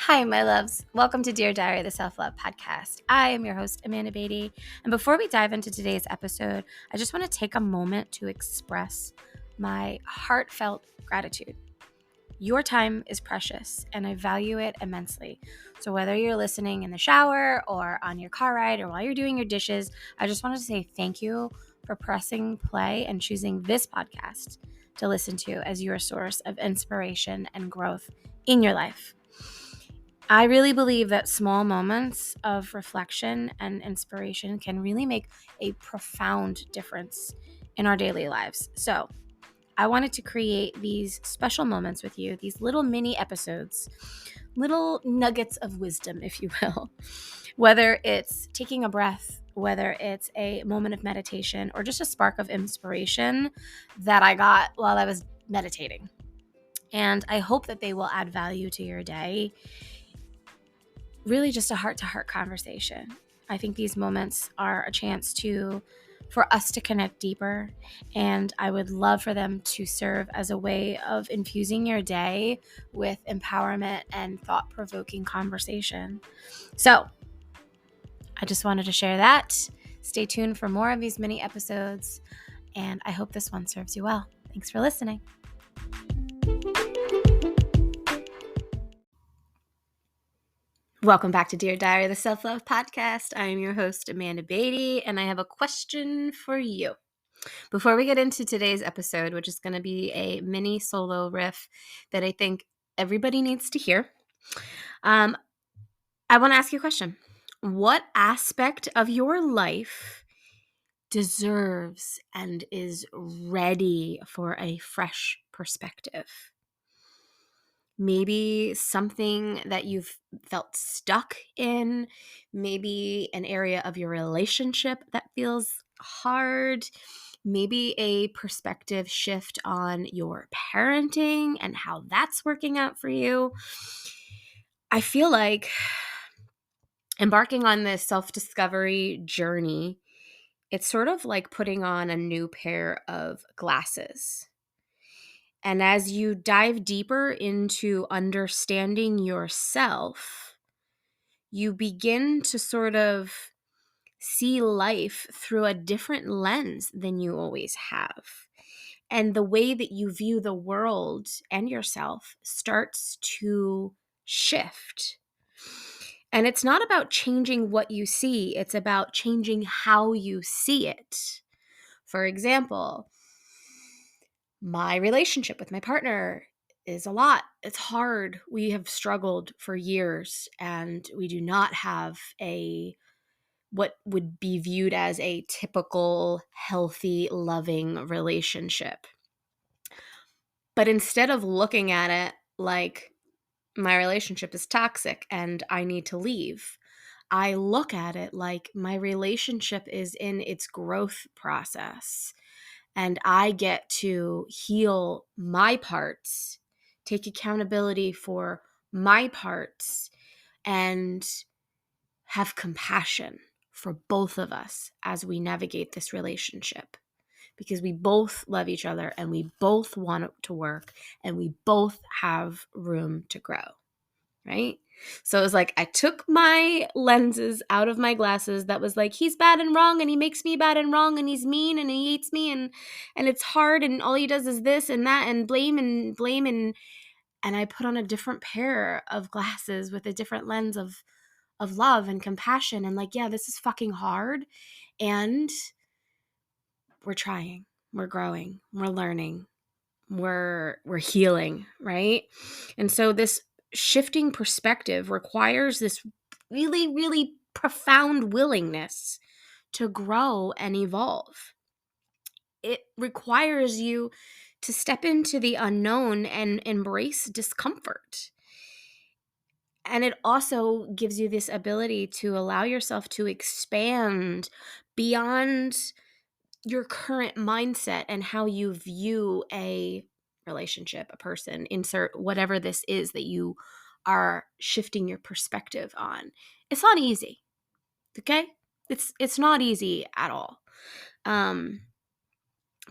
Hi, my loves. Welcome to Dear Diary, the Self-Love Podcast. I am your host, Amanda Beatty. And before we dive into today's episode, I just want to take a moment to express my heartfelt gratitude. Your time is precious, and I value it immensely. So whether you're listening in the shower or on your car ride or while you're doing your dishes, I just wanted to say thank you for pressing play and choosing this podcast to listen to as your source of inspiration and growth in your life. I really believe that small moments of reflection and inspiration can really make a profound difference in our daily lives. So, I wanted to create these special moments with you, these little mini episodes, little nuggets of wisdom, if you will. Whether it's taking a breath, whether it's a moment of meditation, or just a spark of inspiration that I got while I was meditating. And I hope that they will add value to your day. Really just a heart-to-heart conversation. I think these moments are a chance for us to connect deeper, and I would love for them to serve as a way of infusing your day with empowerment and thought-provoking conversation. So, I just wanted to share that. Stay tuned for more of these mini episodes, and I hope this one serves you well. Thanks for listening. Welcome back to Dear Diary, the Self-Love Podcast. I am your host, Amanda Beatty, and I have a question for you. Before we get into today's episode, which is going to be a mini solo riff that I think everybody needs to hear, I want to ask you a question. What aspect of your life deserves and is ready for a fresh perspective? Maybe something that you've felt stuck in, maybe an area of your relationship that feels hard, maybe a perspective shift on your parenting and how that's working out for you. I feel like embarking on this self-discovery journey, it's sort of like putting on a new pair of glasses. And as you dive deeper into understanding yourself, you begin to sort of see life through a different lens than you always have. And the way that you view the world and yourself starts to shift. And it's not about changing what you see, it's about changing how you see it. For example, my relationship with my partner is a lot. It's hard. We have struggled for years, and we do not have what would be viewed as a typical, healthy, loving relationship. But instead of looking at it like my relationship is toxic and I need to leave, I look at it like my relationship is in its growth process. And I get to heal my parts, take accountability for my parts, and have compassion for both of us as we navigate this relationship. Because we both love each other and we both want it to work and we both have room to grow, right? So it was like I took my lenses out of my glasses that was like, he's bad and wrong and he makes me bad and wrong and he's mean and he hates me and it's hard and all he does is this and that and blame and I put on a different pair of glasses with a different lens of love and compassion and like, yeah, this is fucking hard and we're trying, we're growing, we're learning, we're healing, right? And so this shifting perspective requires this really, really profound willingness to grow and evolve. It requires you to step into the unknown and embrace discomfort. And it also gives you this ability to allow yourself to expand beyond your current mindset and how you view a relationship, a person, insert whatever this is that you are shifting your perspective on. It's not easy. Okay? It's not easy at all.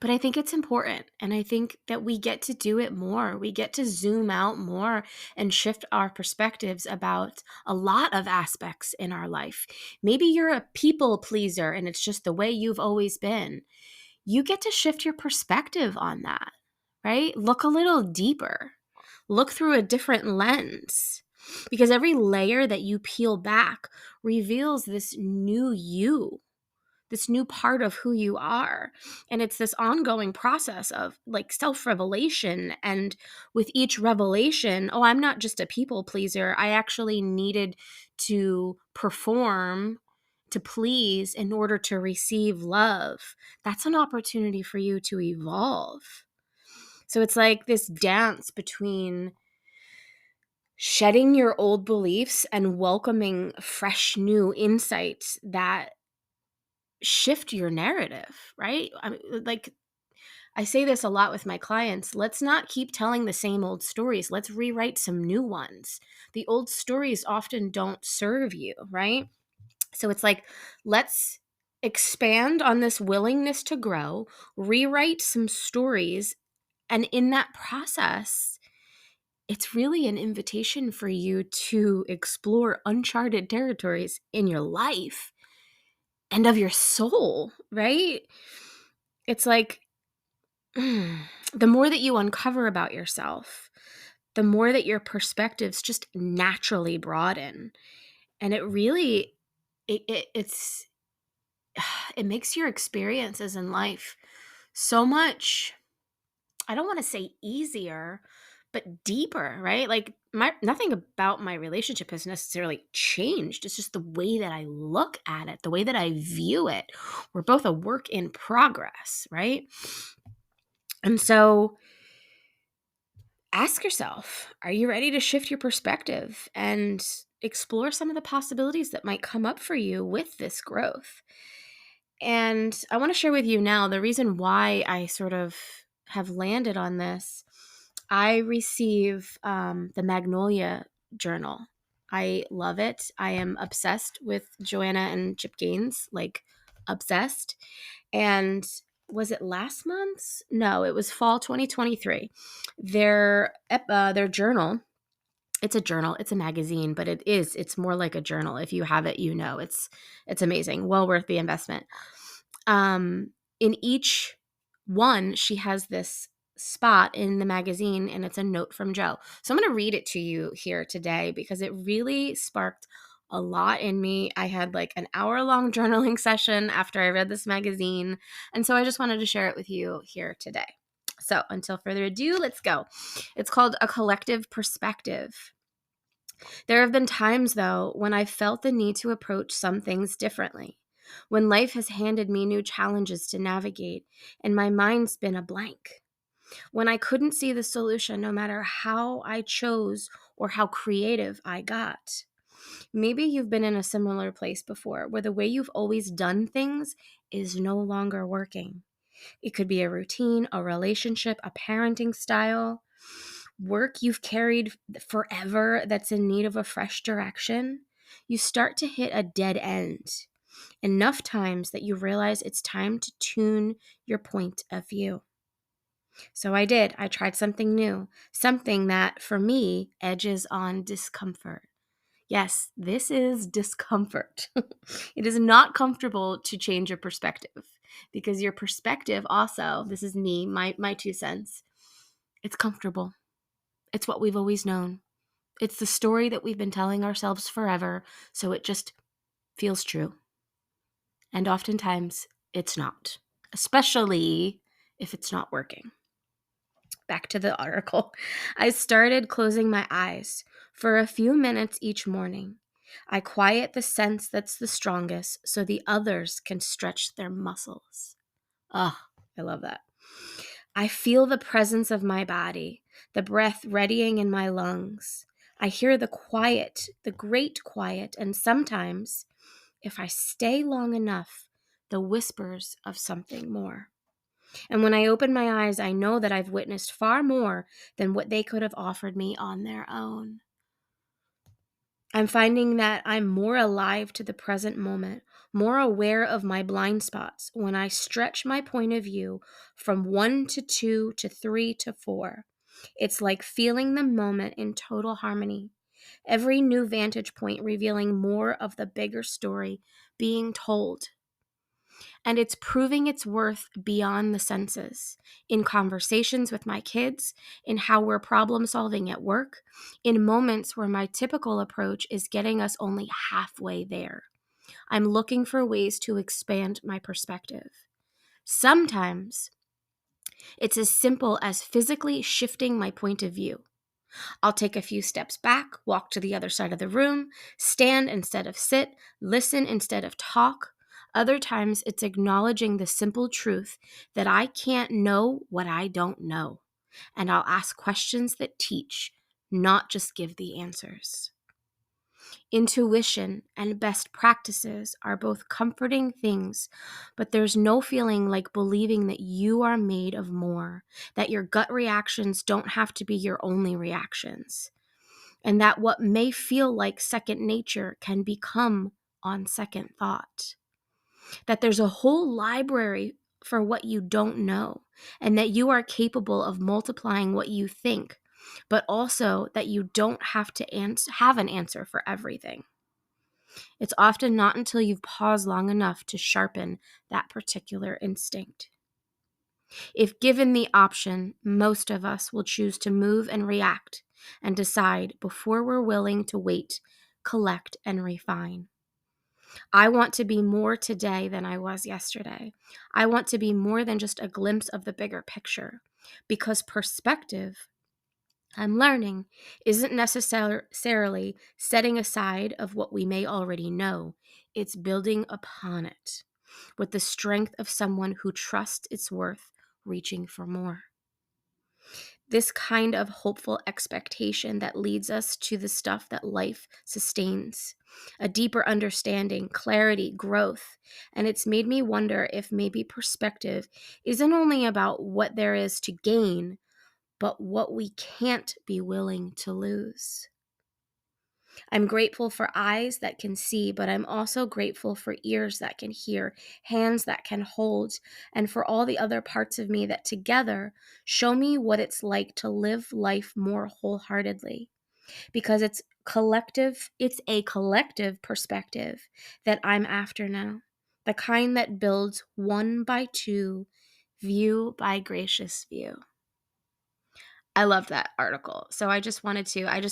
But I think it's important, and I think that we get to do it more. We get to zoom out more and shift our perspectives about a lot of aspects in our life. Maybe you're a people pleaser and it's just the way you've always been. You get to shift your perspective on that, right? Look a little deeper. Look through a different lens. Because every layer that you peel back reveals this new you, this new part of who you are. And it's this ongoing process of like self-revelation. And with each revelation, oh, I'm not just a people pleaser. I actually needed to perform to please in order to receive love. That's an opportunity for you to evolve. So it's like this dance between shedding your old beliefs and welcoming fresh new insights that shift your narrative, right? I mean, like I say this a lot with my clients. Let's not keep telling the same old stories. Let's rewrite some new ones. The old stories often don't serve you, right? So it's like, let's expand on this willingness to grow, rewrite some stories. And in that process, it's really an invitation for you to explore uncharted territories in your life and of your soul, right? It's like the more that you uncover about yourself, the more that your perspectives just naturally broaden. And it really, it's, it makes your experiences in life so much, I don't want to say easier, but deeper, right? Like nothing about my relationship has necessarily changed. It's just the way that I look at it, the way that I view it. We're both a work in progress, right? And so ask yourself, are you ready to shift your perspective and explore some of the possibilities that might come up for you with this growth? And I want to share with you now the reason why I sort of have landed on this. I receive the Magnolia Journal. I love it. I am obsessed with Joanna and Chip Gaines, like obsessed. And was it last month's? No, it was fall 2023. Their journal. It's a journal. It's a magazine, but it's more like a journal. If you have it, you know it's amazing. Well worth the investment. In each one, she has this spot in the magazine and it's a note from Joe. So I'm going to read it to you here today because it really sparked a lot in me. I had like an hour-long journaling session after I read this magazine. And so I just wanted to share it with you here today. So until further ado, let's go. It's called A Collective Perspective. There have been times, though, when I felt the need to approach some things differently. When life has handed me new challenges to navigate and my mind's been a blank. When I couldn't see the solution no matter how I chose or how creative I got. Maybe you've been in a similar place before where the way you've always done things is no longer working. It could be a routine, a relationship, a parenting style, work you've carried forever that's in need of a fresh direction. You start to hit a dead end enough times that you realize it's time to tune your point of view. So I did. I tried something new, something that for me edges on discomfort. Yes, this is discomfort. It is not comfortable to change your perspective because your perspective also, this is me, my 2 cents, it's comfortable. It's what we've always known. It's the story that we've been telling ourselves forever, so it just feels true. And oftentimes, it's not, especially if it's not working. Back to the article. I started closing my eyes for a few minutes each morning. I quiet the sense that's the strongest so the others can stretch their muscles. Oh, I love that. I feel the presence of my body, the breath readying in my lungs. I hear the quiet, the great quiet, and sometimes, if I stay long enough, the whispers of something more. And when I open my eyes, I know that I've witnessed far more than what they could have offered me on their own. I'm finding that I'm more alive to the present moment, more aware of my blind spots when I stretch my point of view from 1 to 2 to 3 to 4. It's like feeling the moment in total harmony. Every new vantage point revealing more of the bigger story being told. And it's proving its worth beyond the senses, in conversations with my kids, in how we're problem solving at work, in moments where my typical approach is getting us only halfway there. I'm looking for ways to expand my perspective. Sometimes it's as simple as physically shifting my point of view. I'll take a few steps back, walk to the other side of the room, stand instead of sit, listen instead of talk. Other times, it's acknowledging the simple truth that I can't know what I don't know. And I'll ask questions that teach, not just give the answers. Intuition and best practices are both comforting things, but there's no feeling like believing that you are made of more, that your gut reactions don't have to be your only reactions, and that what may feel like second nature can become on second thought. That there's a whole library for what you don't know, and that you are capable of multiplying what you think, but also that you don't have to have an answer for everything. It's often not until you've paused long enough to sharpen that particular instinct. If given the option, most of us will choose to move and react and decide before we're willing to wait, collect, and refine. I want to be more today than I was yesterday. I want to be more than just a glimpse of the bigger picture, because perspective, I'm learning, isn't necessarily setting aside of what we may already know. It's building upon it with the strength of someone who trusts its worth, reaching for more. This kind of hopeful expectation that leads us to the stuff that life sustains, a deeper understanding, clarity, growth. And it's made me wonder if maybe perspective isn't only about what there is to gain, but what we can't be willing to lose. I'm grateful for eyes that can see, but I'm also grateful for ears that can hear, hands that can hold, and for all the other parts of me that together show me what it's like to live life more wholeheartedly. Because it's a collective perspective that I'm after now. The kind that builds one by two, view by gracious view. I loved that article. So I just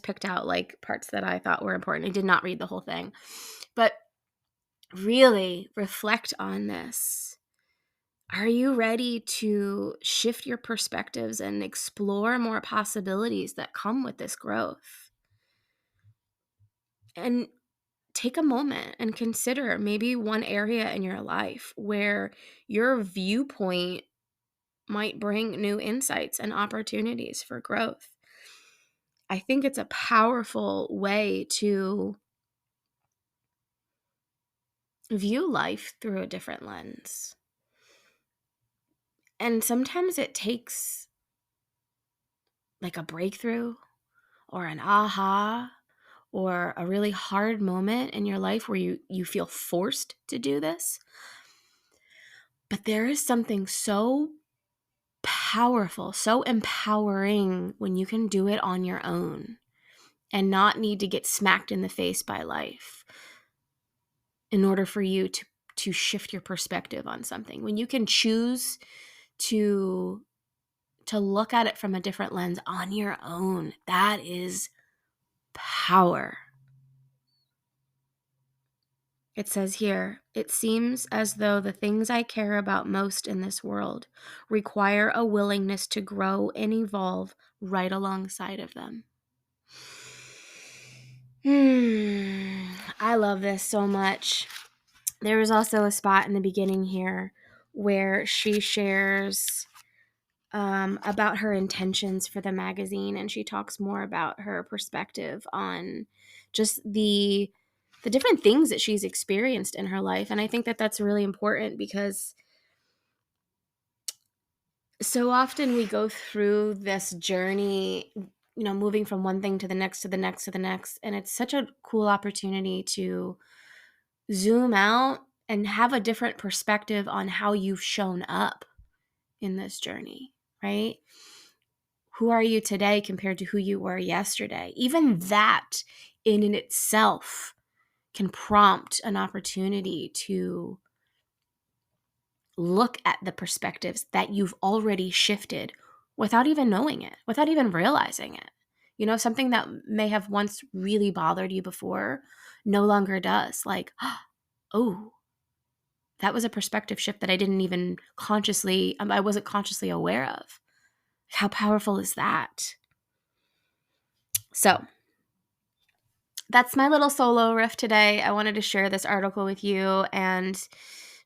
picked out like parts that I thought were important. I did not read the whole thing, but really reflect on this. Are you ready to shift your perspectives and explore more possibilities that come with this growth? And take a moment and consider maybe one area in your life where your viewpoint might bring new insights and opportunities for growth. I think it's a powerful way to view life through a different lens. And sometimes it takes like a breakthrough or an aha or a really hard moment in your life where you feel forced to do this. But there is something so powerful, so empowering when you can do it on your own and not need to get smacked in the face by life in order for you to shift your perspective on something. When you can choose to look at it from a different lens on your own, that is power. It says here, it seems as though the things I care about most in this world require a willingness to grow and evolve right alongside of them. I love this so much. There was also a spot in the beginning here where she shares about her intentions for the magazine, and she talks more about her perspective on just the different things that she's experienced in her life. And I think that that's really important because so often we go through this journey, moving from one thing to the next, to the next, to the next. And it's such a cool opportunity to zoom out and have a different perspective on how you've shown up in this journey, right? Who are you today compared to who you were yesterday? Even that in and itself can prompt an opportunity to look at the perspectives that you've already shifted without even knowing it, without even realizing it. You know, something that may have once really bothered you before no longer does. Like, oh, that was a perspective shift that I didn't even consciously, I wasn't consciously aware of. How powerful is that? So that's my little solo riff today. I wanted to share this article with you and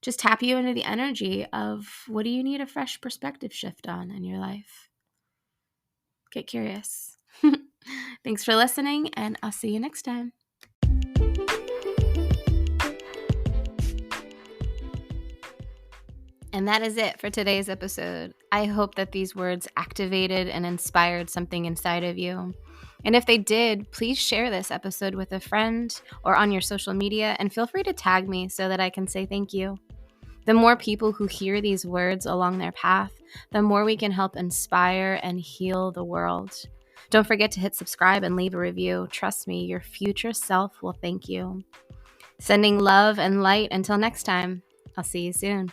just tap you into the energy of what do you need a fresh perspective shift on in your life? Get curious. Thanks for listening, and I'll see you next time. And that is it for today's episode. I hope that these words activated and inspired something inside of you. And if they did, please share this episode with a friend or on your social media, and feel free to tag me so that I can say thank you. The more people who hear these words along their path, the more we can help inspire and heal the world. Don't forget to hit subscribe and leave a review. Trust me, your future self will thank you. Sending love and light until next time. I'll see you soon.